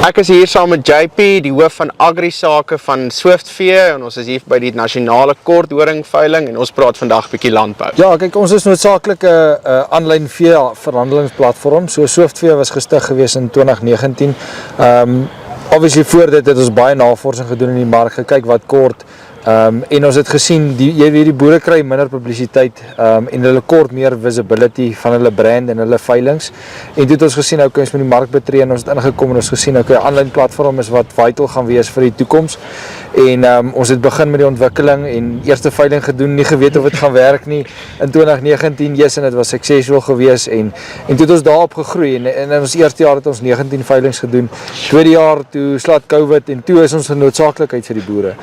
Ek is hier saam met JP, die hoof van Agri-sake van Swiftvee, en ons is hier by die nasionale korthoringveiling en ons praat vandag bietjie landbou. Ja, kyk, ons is noodsaaklik 'n aanlyn vee verhandelingsplatform. So Swiftvee was gestig gewees in 2019. Obviously voor dit het ons baie navorsing gedoen in die mark, gekyk wat kort. En ons het gesien, jy weet die boere kry minder publisiteit en hulle kort meer visibility van hulle brand en hulle veilings. En toe het ons gesien, okay, ons moet die mark betree en ons het ingekom en ons gesien, okay, 'n aanlyn platform is wat vital gaan wees vir die toekoms. En ons het begin met die ontwikkeling en eerste veiling gedoen, nie geweet of dit gaan werk nie in 2019, yes, en dit was suksesvol gewees en toe het ons daarop gegroei en in ons eerste jaar het ons 19 veilings gedoen. Tweede jaar toe slaat COVID en toe is ons 'n noodsaaklikheid vir die boere.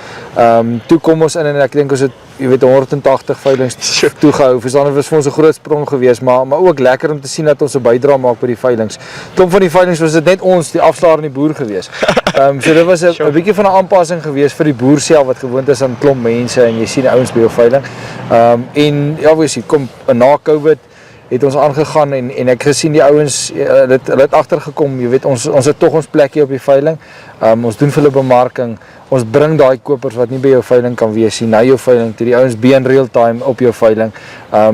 Toe kom ons in en ek dink ons het, jy weet, 180 veilings toegehou. Verstaan, was vir ons 'n groot sprong geweest, maar ook lekker om te sien dat ons 'n bydrae maak by die veilings. Klomp van die veilings was dit net ons, die afslaer en die boer geweest. So dit was 'n bietjie van 'n aanpassing geweest vir die boer self wat gewoond is aan klomp mense en jy sien die ouens by jou veiling. En ja, obviously kom na COVID het ons aangegaan en ek gesien die ouens hulle het agtergekom, jy weet, ons het tog ons plekkie op die veiling. Ons doen vir hulle bemarking. Ons bring daai kopers wat nie by jou veiling kan wees nie na jou veiling toe. Die ouens be in real time op jou veiling.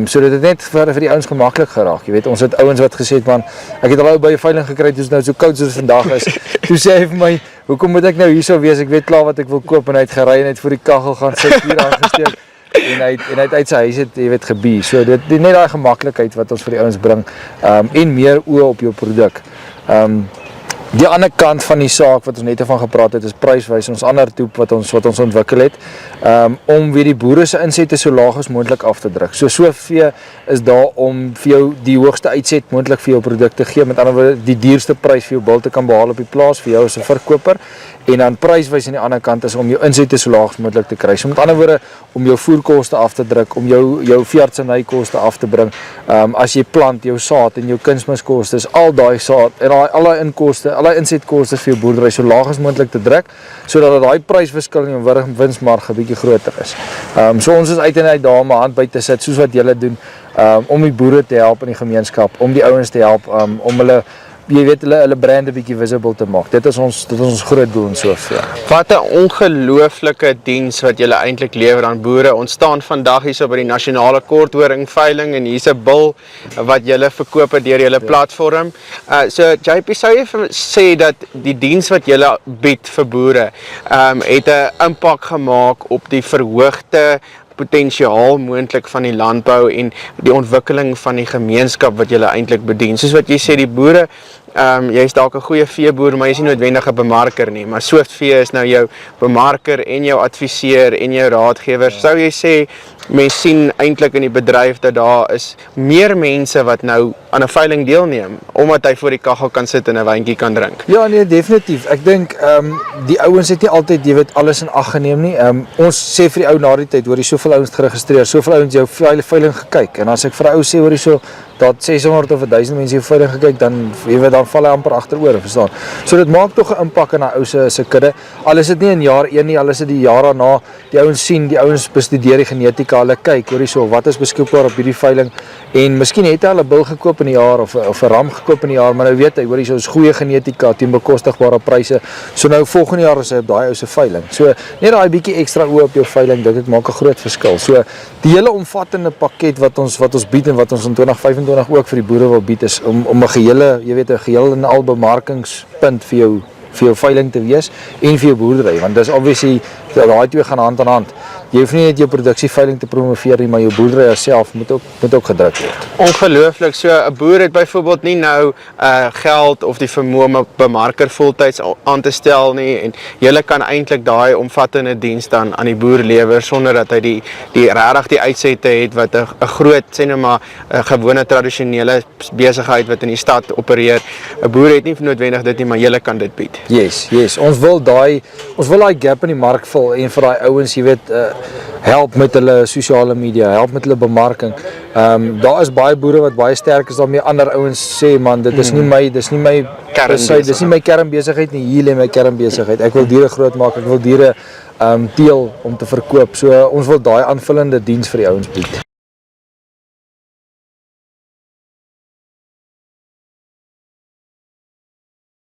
So dit het net vir die ouens gemaklik geraak. Jy weet, ons het ouens wat gesê het, man, ek het al by 'n veiling gekry toe dit nou so koud soos vandag is. Toe sê hy vir my, hoekom moet ek nou hierso wees? Ek weet klaar wat ek wil koop en hy het gery en het voor die kaggel gaan sit hier aangesteek. En hy het uit sy huis het, jy weet, gebie. So dit net daai gemaklikheid wat ons vir die ouens bring en meer oë op jou produk. Die ander kant van die saak wat ons net van gepraat het is pryswys, ons ander toep wat ons ontwikkel het om weer die boere se insette so laag as moontlik af te druk. So Swiftvee is daar om vir jou die hoogste uitset moontlik vir jou produk te gee, met ander woorde die duurste prys vir jou bil te kan behaal op die plaas vir jou as 'n verkoper. En dan pryswys aan die ander kant is om jou insette so laag as moontlik te kry. So met ander woorde om jou voerkoste af te druk, om jou veeartsenykoste af te bring. As jy plant, jou saad en jou kunsmiskoste, al daai saad en al daai inkomste, al daai insetkoste vir jou boerdery so laag as moontlik te druk sodat daai prysverskil in jou winsmarge 'n bietjie groter is. So ons is uit en uit daar om 'n hand by te sit soos wat julle doen om die boere te help in die gemeenskap, om die ouens te help om hulle, jy weet, hulle brand 'n bietjie visible te maak. Dit is ons groot doel in Swiftvee. Wat 'n ongelooflike diens wat julle eintlik lewer aan boere. Ons staan vandag hierso by die nasionale korthoringveiling en hier's 'n bil wat julle verkoop deur julle platform. So JP, sou jy sê dat die diens wat julle bied vir boere het 'n impak gemaak op die verhoogde potensiaal moontlik van die landbou en die ontwikkeling van die gemeenskap wat julle eintlik bedien? Soos wat jy sê, die boere, jy is dalk 'n goeie veeboer, maar jy is nie noodwendig 'n bemarker nie, maar Swiftvee is nou jou bemarker en jou adviseur en jou raadgewer. Sou jy sê, mens sien eintlik in die bedryf dat daar is meer mense wat nou aan 'n veiling deelneem, omdat hy voor die kaggel kan sit en 'n wyntjie kan drink? Ja, nee, definitief. Ek dink die ouens het nie altyd, jy weet, alles in ag geneem nie. Ons sê vir die ou na die tyd, hoor jy, soveel ouens geregistreer, soveel ouens jou veiling gekyk. En as ek vir 'n ou sê, hoor jy, so dat 600 of 1000 mense jou veiling gekyk, dan jy weet, dan val hy amper agteroor, verstaan. So dit maak tog 'n impak in 'n ou se kudde. Al is dit nie in jaar 1 nie, al is dit die jaar daarna. Die ouens sien, die ouens bestudeer die genetika, hulle kyk, hoor jy, so wat is beskikbaar op hierdie veiling. En miskien het hy al 'n bil gekoop in die jaar of 'n ram gekoop in die jaar, maar nou weet hy, hoor jy, so is goeie genetika teen bekostigbare pryse. So nou volgende jaar is hy op daai ou se veiling. So net daai bietjie ekstra oë op jou veiling, dit maak 'n groot verskil. So die hele omvattende pakket wat ons bied en wat ons in 2025 ook vir die boere wil bied is om 'n gehele, jy weet, 'n geheel en al bemarkingspunt vir jou veiling te wees en vir jou boerdery, want dis obviously daai twee gaan hand aan hand. Jy hoef nie net jou produksieveiling te promoveer nie, maar jou boerdery self moet ook gedruk word. Ongelooflik. So 'n boer het byvoorbeeld nie nou geld of die vermoë om 'n bemarker voltyds aan te stel nie, en julle kan eintlik daai omvattende diens dan aan die boer lewer sonder dat hy die regtig die uitsette het wat 'n groot, sê nou maar 'n gewone tradisionele besigheid wat in die stad opereer. 'n Boer het nie noodwendig dit nie, maar julle kan dit bied. Yes. Ons wil daai gap in die mark vul en vir daai ouens, jy weet, help met hulle sosiale media, help met hulle bemarking. Daar is baie boere wat baie sterk is daarmee. Ander ouens sê, man, dis nie my kernbesigheid nie, hier lê my kernbesigheid. Ek wil diere groot maak, ek wil diere teel om te verkoop. So ons wil daai aanvullende diens vir die ouens bied.